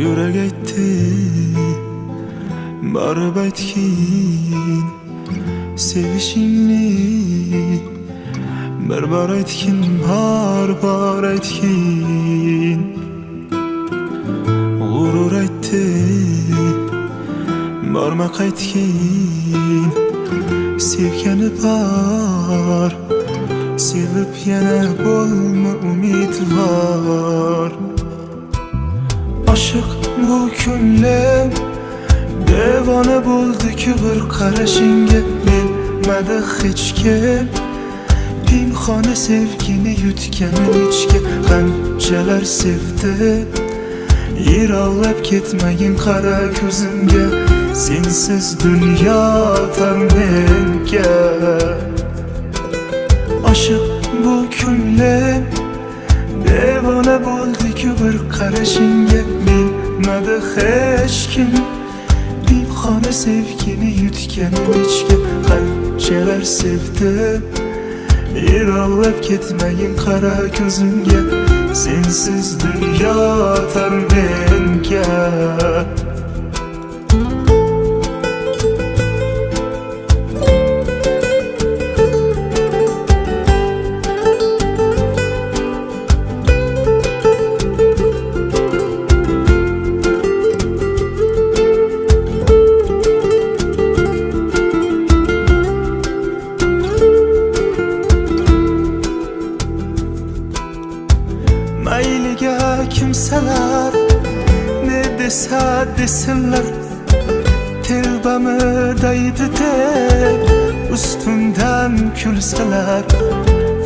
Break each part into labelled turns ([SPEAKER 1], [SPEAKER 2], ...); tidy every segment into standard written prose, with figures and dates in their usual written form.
[SPEAKER 1] Yürek aytdi barib aytgin sevishingni, bir bor aytgin, har aytgin. G'urur aytdi borma qaytgin, sevgani bor, sevib yana bo'lma umidvor. Aşık bu ko'nglim devona bo'ldi-ku bir qarashingga, bilmadi hech kim pinhona sevgini yutganim ichga. Qanchalar sevdi, yiroqlab ketmagin qara ko'zimga, sensiz dunyo tar menga. Aşık bu ko'nglim devona bo'ldi-ku bir qarashingga, bilmadi hech kim pinhona sevgini yutganim ichga. Qanchalar sevdi, yiroqlab ketmagin qara ko'zimga, sensiz dunyo tar menga. Mayliga kimsalar ne desa desinlar, telbamı daydı deb ustimdan kulsalar,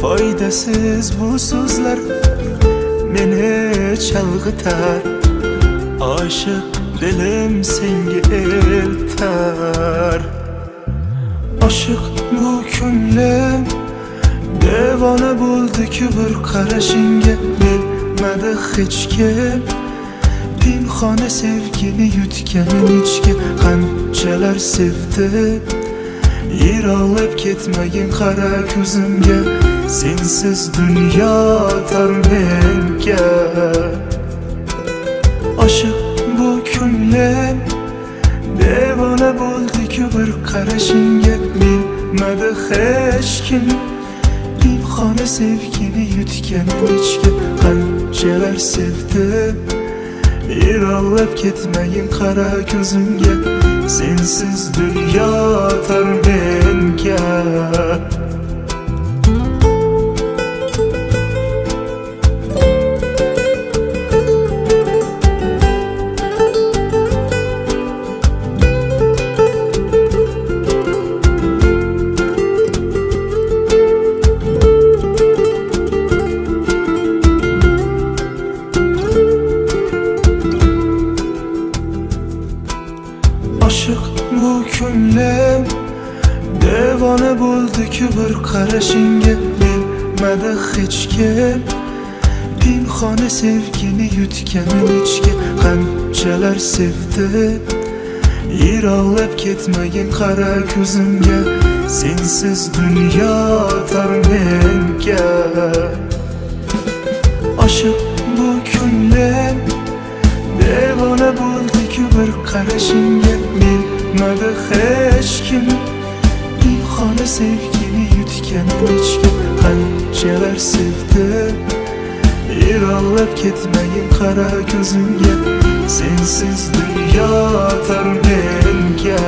[SPEAKER 1] foydasiz bu so'zlar meni chalg'itar. Aşık dilim senga eltar. Aşık bu ko'nglim devona bo'ldi-ku bir qarashingga, bilmadi hech kim pinhona sevgini yutganim ichga. Qanchalar sevdi, yiroqlab ketmagin qara ko'zimga, sensiz dunyo tar menga. Aşık bu ko'nglim devona bo'ldi-ku bir qarashingga, bilmadi hech kim pinhona sevgini yutganim ichga. Qanchalar sevdi, yiroqlab ketmagin qara ko'zimga, sensiz dunyo tar menga. Aşık bu ko'nglim devona bo'ldi-ku bir qarashingga, bilmadi hech kim pinhona sevgini yutganim ichga. Qanchalar sevdi, yiroqlab ketmagin qara ko'zimga, sensiz dunyo tar menga. Aşık bu ko'nglim devona bo'ldi-ku bir qarashingga, bilmadi hech kim pinhona sevgini yutganim ichga. Qanchalar sevdi, yiroqlab ketmagin qara ko'zimga, sensiz dunyo tar menga.